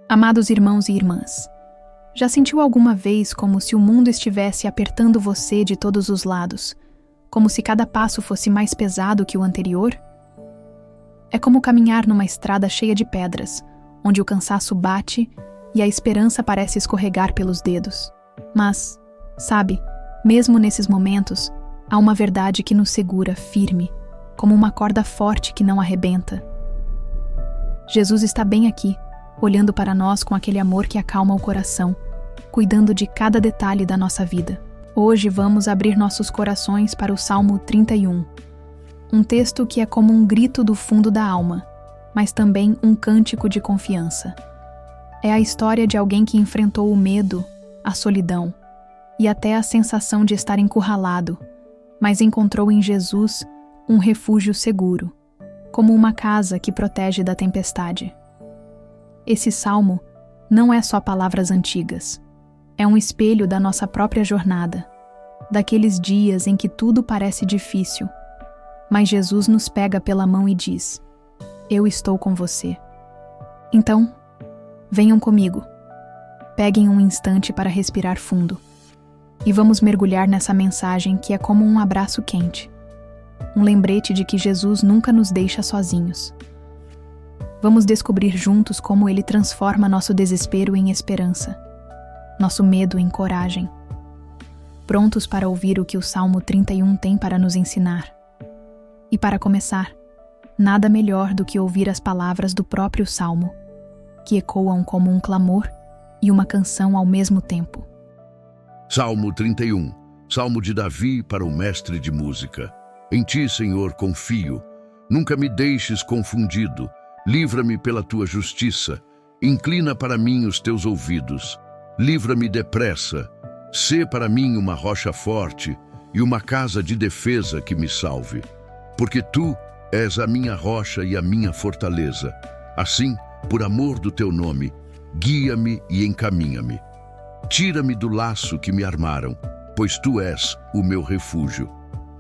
Amados irmãos e irmãs, já sentiu alguma vez como se o mundo estivesse apertando você de todos os lados, como se cada passo fosse mais pesado que o anterior? É como caminhar numa estrada cheia de pedras, onde o cansaço bate e a esperança parece escorregar pelos dedos. Mas, sabe, mesmo nesses momentos, há uma verdade que nos segura firme, como uma corda forte que não arrebenta. Jesus está bem aqui, olhando para nós com aquele amor que acalma o coração, cuidando de cada detalhe da nossa vida. Hoje vamos abrir nossos corações para o Salmo 31, um texto que é como um grito do fundo da alma, mas também um cântico de confiança. É a história de alguém que enfrentou o medo, a solidão e até a sensação de estar encurralado, mas encontrou em Jesus um refúgio seguro, como uma casa que protege da tempestade. Esse salmo não é só palavras antigas. É um espelho da nossa própria jornada, daqueles dias em que tudo parece difícil, mas Jesus nos pega pela mão e diz: "Eu estou com você." Então, venham comigo. Peguem um instante para respirar fundo e vamos mergulhar nessa mensagem que é como um abraço quente, um lembrete de que Jesus nunca nos deixa sozinhos. Vamos descobrir juntos como Ele transforma nosso desespero em esperança, nosso medo em coragem. Prontos para ouvir o que o Salmo 31 tem para nos ensinar? E para começar, nada melhor do que ouvir as palavras do próprio Salmo, que ecoam como um clamor e uma canção ao mesmo tempo. Salmo 31, Salmo de Davi para o mestre de música. Em ti, Senhor, confio. Nunca me deixes confundido. Livra-me pela tua justiça. Inclina para mim os teus ouvidos. Livra-me depressa. Sê para mim uma rocha forte e uma casa de defesa que me salve. Porque tu és a minha rocha e a minha fortaleza. Assim, por amor do teu nome, guia-me e encaminha-me. Tira-me do laço que me armaram, pois tu és o meu refúgio.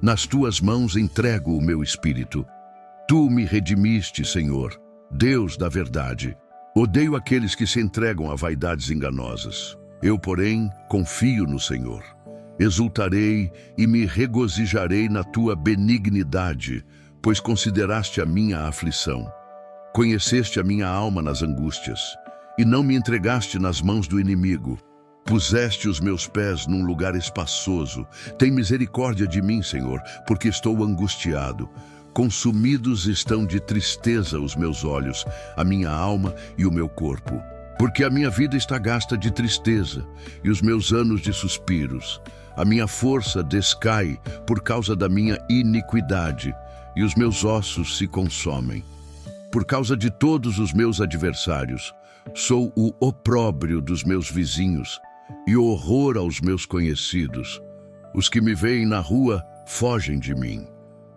Nas tuas mãos entrego o meu espírito. Tu me redimiste, Senhor, Deus da verdade. Odeio aqueles que se entregam a vaidades enganosas. Eu, porém, confio no Senhor. Exultarei e me regozijarei na tua benignidade, pois consideraste a minha aflição. Conheceste a minha alma nas angústias, e não me entregaste nas mãos do inimigo. Puseste os meus pés num lugar espaçoso. Tem misericórdia de mim, Senhor, porque estou angustiado. Consumidos estão de tristeza os meus olhos, a minha alma e o meu corpo. Porque a minha vida está gasta de tristeza e os meus anos de suspiros. A minha força descai por causa da minha iniquidade e os meus ossos se consomem. Por causa de todos os meus adversários, sou o opróbrio dos meus vizinhos e o horror aos meus conhecidos. Os que me veem na rua fogem de mim.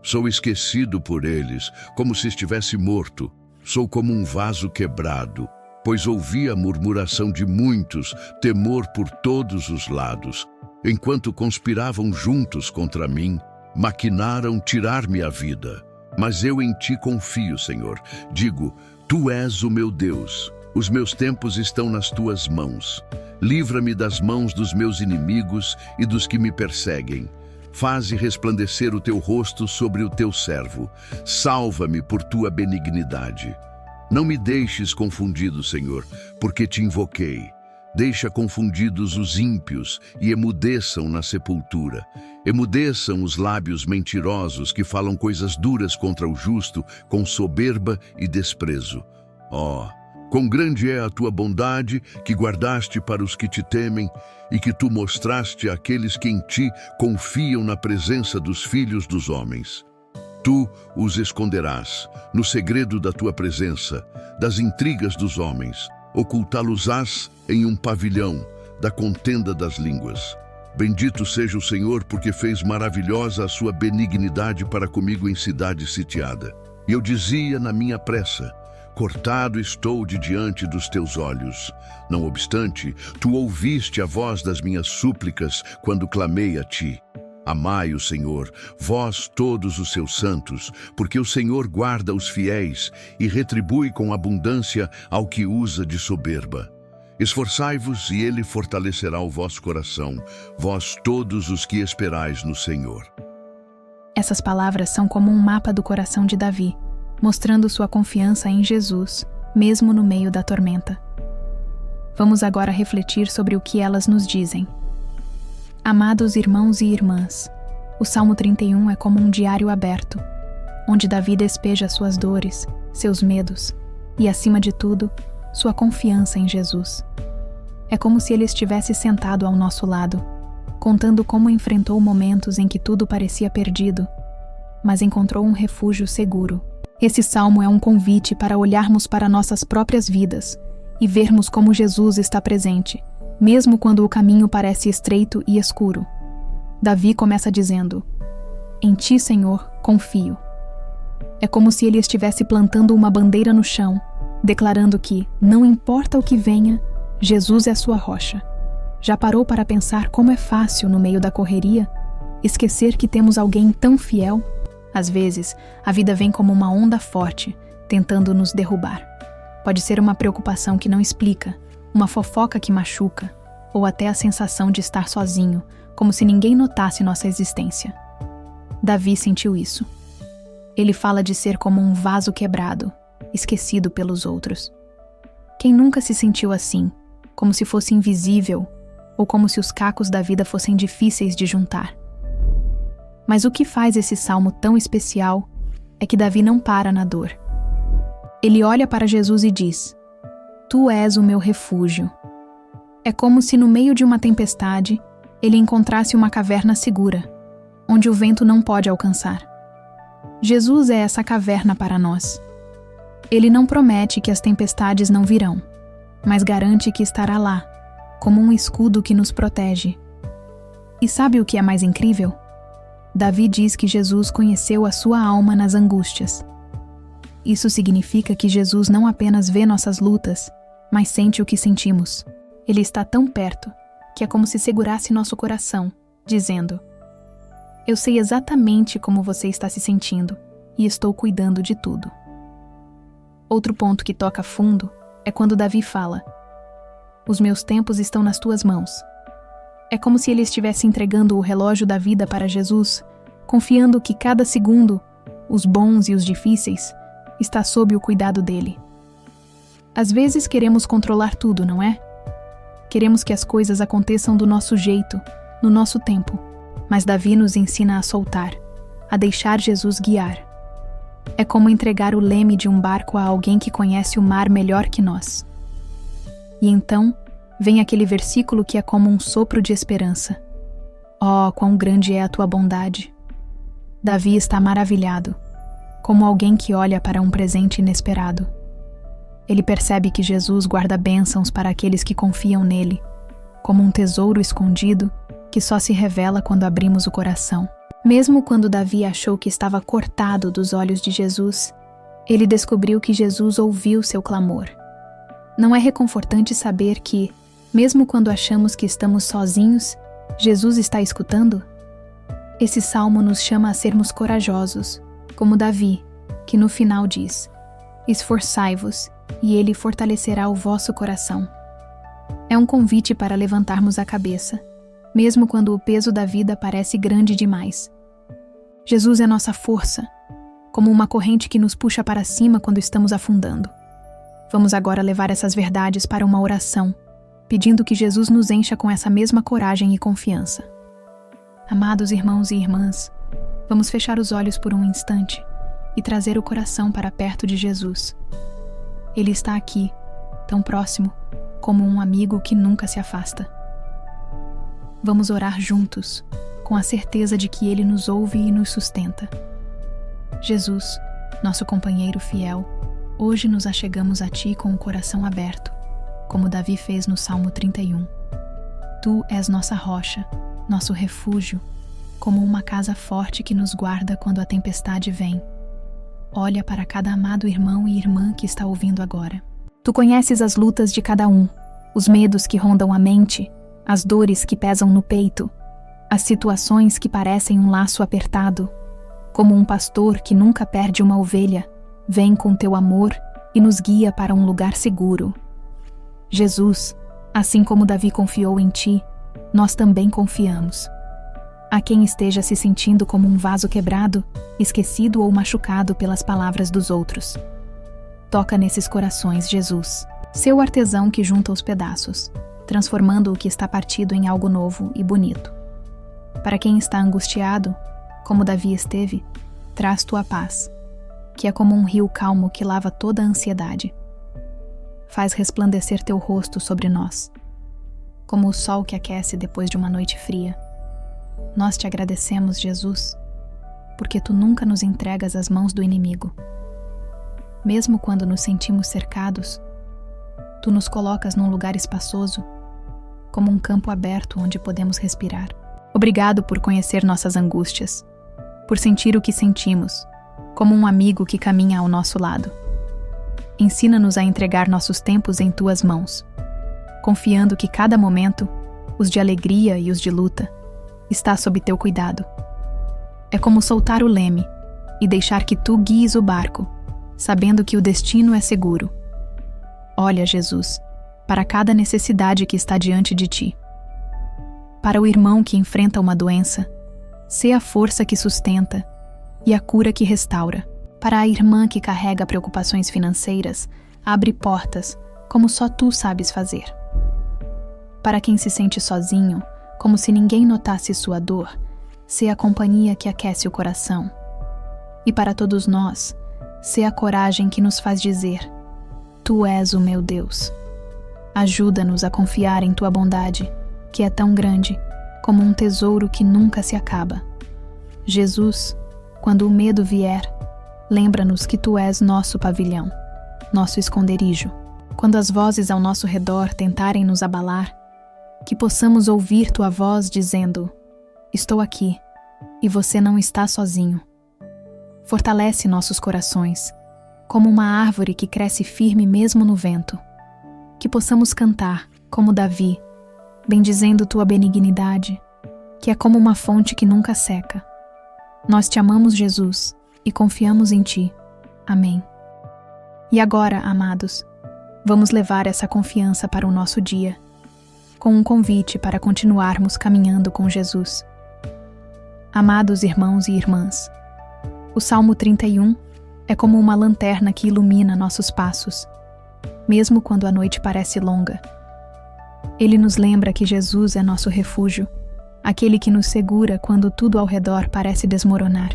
Sou esquecido por eles, como se estivesse morto. Sou como um vaso quebrado, pois ouvi a murmuração de muitos, temor por todos os lados. Enquanto conspiravam juntos contra mim, maquinaram tirar-me a vida. Mas eu em ti confio, Senhor. Digo, tu és o meu Deus. Os meus tempos estão nas tuas mãos. Livra-me das mãos dos meus inimigos e dos que me perseguem. Faze resplandecer o teu rosto sobre o teu servo. Salva-me por tua benignidade. Não me deixes confundido, Senhor, porque te invoquei. Deixa confundidos os ímpios e emudeçam na sepultura. Emudeçam os lábios mentirosos que falam coisas duras contra o justo, com soberba e desprezo. Quão grande é a tua bondade que guardaste para os que te temem e que tu mostraste àqueles que em ti confiam na presença dos filhos dos homens. Tu os esconderás no segredo da tua presença, das intrigas dos homens. Ocultá-los-ás em um pavilhão da contenda das línguas. Bendito seja o Senhor, porque fez maravilhosa a sua benignidade para comigo em cidade sitiada. E eu dizia na minha pressa, cortado estou de diante dos teus olhos. Não obstante, tu ouviste a voz das minhas súplicas quando clamei a ti. Amai o Senhor, vós todos os seus santos, porque o Senhor guarda os fiéis e retribui com abundância ao que usa de soberba. Esforçai-vos e ele fortalecerá o vosso coração, vós todos os que esperais no Senhor. Essas palavras são como um mapa do coração de Davi, mostrando sua confiança em Jesus, mesmo no meio da tormenta. Vamos agora refletir sobre o que elas nos dizem. Amados irmãos e irmãs, o Salmo 31 é como um diário aberto, onde Davi despeja suas dores, seus medos e, acima de tudo, sua confiança em Jesus. É como se ele estivesse sentado ao nosso lado, contando como enfrentou momentos em que tudo parecia perdido, mas encontrou um refúgio seguro. Esse salmo é um convite para olharmos para nossas próprias vidas e vermos como Jesus está presente, mesmo quando o caminho parece estreito e escuro. Davi começa dizendo: "Em ti, Senhor, confio." É como se ele estivesse plantando uma bandeira no chão, declarando que, não importa o que venha, Jesus é sua rocha. Já parou para pensar como é fácil, no meio da correria, esquecer que temos alguém tão fiel? Às vezes, a vida vem como uma onda forte, tentando nos derrubar. Pode ser uma preocupação que não explica, uma fofoca que machuca, ou até a sensação de estar sozinho, como se ninguém notasse nossa existência. Davi sentiu isso. Ele fala de ser como um vaso quebrado, esquecido pelos outros. Quem nunca se sentiu assim, como se fosse invisível, ou como se os cacos da vida fossem difíceis de juntar? Mas o que faz esse salmo tão especial é que Davi não para na dor. Ele olha para Jesus e diz: "Tu és o meu refúgio." É como se no meio de uma tempestade, ele encontrasse uma caverna segura, onde o vento não pode alcançar. Jesus é essa caverna para nós. Ele não promete que as tempestades não virão, mas garante que estará lá, como um escudo que nos protege. E sabe o que é mais incrível? Davi diz que Jesus conheceu a sua alma nas angústias. Isso significa que Jesus não apenas vê nossas lutas, mas sente o que sentimos. Ele está tão perto que é como se segurasse nosso coração, dizendo: "Eu sei exatamente como você está se sentindo e estou cuidando de tudo." Outro ponto que toca fundo é quando Davi fala: "Os meus tempos estão nas tuas mãos." É como se ele estivesse entregando o relógio da vida para Jesus, confiando que cada segundo, os bons e os difíceis, está sob o cuidado dele. Às vezes queremos controlar tudo, não é? Queremos que as coisas aconteçam do nosso jeito, no nosso tempo. Mas Davi nos ensina a soltar, a deixar Jesus guiar. É como entregar o leme de um barco a alguém que conhece o mar melhor que nós. E então, vem aquele versículo que é como um sopro de esperança. Oh, quão grande é a tua bondade! Davi está maravilhado, como alguém que olha para um presente inesperado. Ele percebe que Jesus guarda bênçãos para aqueles que confiam nele, como um tesouro escondido que só se revela quando abrimos o coração. Mesmo quando Davi achou que estava cortado dos olhos de Jesus, ele descobriu que Jesus ouviu seu clamor. Não é reconfortante saber que, mesmo quando achamos que estamos sozinhos, Jesus está escutando? Esse salmo nos chama a sermos corajosos, como Davi, que no final diz: "Esforçai-vos, e ele fortalecerá o vosso coração." É um convite para levantarmos a cabeça, mesmo quando o peso da vida parece grande demais. Jesus é nossa força, como uma corrente que nos puxa para cima quando estamos afundando. Vamos agora levar essas verdades para uma oração, pedindo que Jesus nos encha com essa mesma coragem e confiança. Amados irmãos e irmãs, vamos fechar os olhos por um instante e trazer o coração para perto de Jesus. Ele está aqui, tão próximo, como um amigo que nunca se afasta. Vamos orar juntos, com a certeza de que Ele nos ouve e nos sustenta. Jesus, nosso companheiro fiel, hoje nos achegamos a Ti com o coração aberto, como Davi fez no Salmo 31. Tu és nossa rocha, nosso refúgio, como uma casa forte que nos guarda quando a tempestade vem. Olha para cada amado irmão e irmã que está ouvindo agora. Tu conheces as lutas de cada um, os medos que rondam a mente, as dores que pesam no peito. As situações que parecem um laço apertado, como um pastor que nunca perde uma ovelha, vem com teu amor e nos guia para um lugar seguro. Jesus, assim como Davi confiou em ti, nós também confiamos. A quem esteja se sentindo como um vaso quebrado, esquecido ou machucado pelas palavras dos outros. Toca nesses corações, Jesus, seu artesão que junta os pedaços, transformando o que está partido em algo novo e bonito. Para quem está angustiado, como Davi esteve, traz tua paz, que é como um rio calmo que lava toda a ansiedade. Faz resplandecer teu rosto sobre nós, como o sol que aquece depois de uma noite fria. Nós te agradecemos, Jesus, porque tu nunca nos entregas às mãos do inimigo. Mesmo quando nos sentimos cercados, tu nos colocas num lugar espaçoso, como um campo aberto onde podemos respirar. Obrigado por conhecer nossas angústias, por sentir o que sentimos, como um amigo que caminha ao nosso lado. Ensina-nos a entregar nossos tempos em tuas mãos, confiando que cada momento, os de alegria e os de luta, está sob teu cuidado. É como soltar o leme e deixar que tu guies o barco, sabendo que o destino é seguro. Olha, Jesus, para cada necessidade que está diante de ti. Para o irmão que enfrenta uma doença, sê a força que sustenta e a cura que restaura. Para a irmã que carrega preocupações financeiras, abre portas, como só tu sabes fazer. Para quem se sente sozinho, como se ninguém notasse sua dor, sê a companhia que aquece o coração. E para todos nós, sê a coragem que nos faz dizer: Tu és o meu Deus. Ajuda-nos a confiar em tua bondade, que é tão grande como um tesouro que nunca se acaba. Jesus, quando o medo vier, lembra-nos que tu és nosso pavilhão, nosso esconderijo. Quando as vozes ao nosso redor tentarem nos abalar, que possamos ouvir tua voz dizendo: Estou aqui, e você não está sozinho. Fortalece nossos corações, como uma árvore que cresce firme mesmo no vento. Que possamos cantar, como Davi, bendizendo tua benignidade, que é como uma fonte que nunca seca. Nós te amamos, Jesus, e confiamos em ti. Amém. E agora, amados, vamos levar essa confiança para o nosso dia, com um convite para continuarmos caminhando com Jesus. Amados irmãos e irmãs, o Salmo 31 é como uma lanterna que ilumina nossos passos, mesmo quando a noite parece longa. Ele nos lembra que Jesus é nosso refúgio, aquele que nos segura quando tudo ao redor parece desmoronar.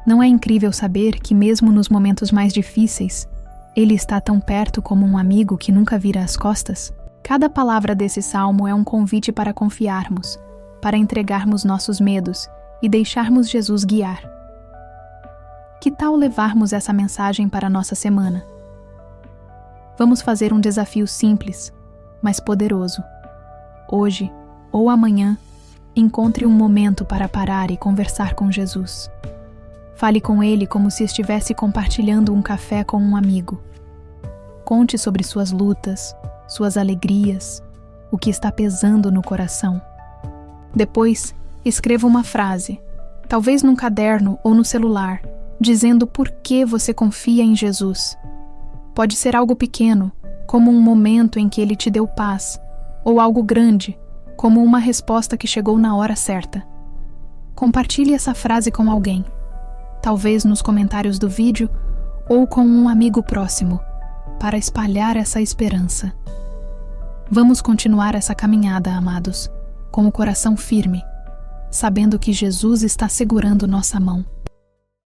Não é incrível saber que mesmo nos momentos mais difíceis, Ele está tão perto como um amigo que nunca vira as costas? Cada palavra desse salmo é um convite para confiarmos, para entregarmos nossos medos e deixarmos Jesus guiar. Que tal levarmos essa mensagem para a nossa semana? Vamos fazer um desafio simples, mas poderoso. Hoje, ou amanhã, encontre um momento para parar e conversar com Jesus. Fale com Ele como se estivesse compartilhando um café com um amigo. Conte sobre suas lutas, suas alegrias, o que está pesando no coração. Depois, escreva uma frase, talvez num caderno ou no celular, dizendo por que você confia em Jesus. Pode ser algo pequeno, como um momento em que Ele te deu paz, ou algo grande, como uma resposta que chegou na hora certa. Compartilhe essa frase com alguém, talvez nos comentários do vídeo ou com um amigo próximo, para espalhar essa esperança. Vamos continuar essa caminhada, amados, com o coração firme, sabendo que Jesus está segurando nossa mão.